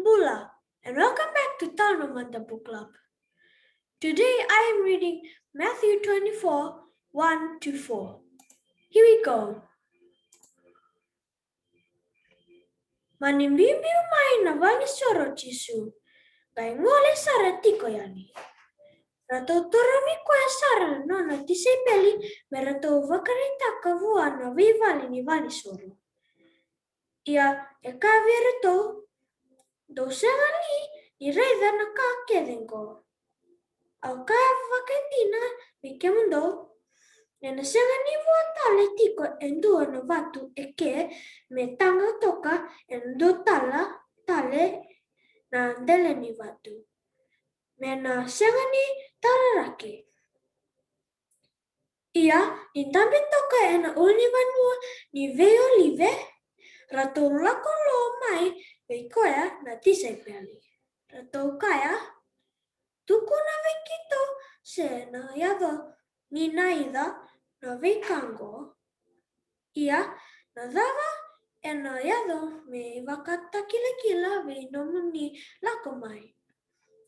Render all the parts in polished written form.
Bula, and welcome back to Tanumanda Book Club. Today I am reading Matthew 24, 1 to 4. Here we go. Manimbibi mai na vani soro chisu, gai ngole sara tiko yani. Rato torami kwa sara no na tisepeli merato vakarita kavua na vivali ni vali soro. Ia e kavereto do segani ni reida na ka kedengo. Au ka vakatina vikemundo. Nena segani vuotale tiko endo no vatu eke me tanga toka endo tale na ndele ni vatu. Mena segani tararake. Ia, ni tambi toka ena uli vanua ni veo live. Rato lako lo mai veikoya na tisai peli. Rato kaya tukuna vekito se na yado ni naida na vekango. Ia na dava e na yado me vakata kila ve nomu ni lako mai.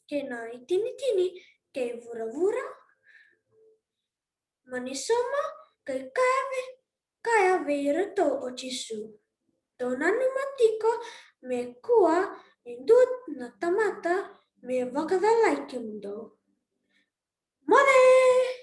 Ke na itini ke vura. Manisoma ke kaya ve rato o chisu. Tonanu matiko me kua indut na tamata me vakadalai ke mundo. Mole!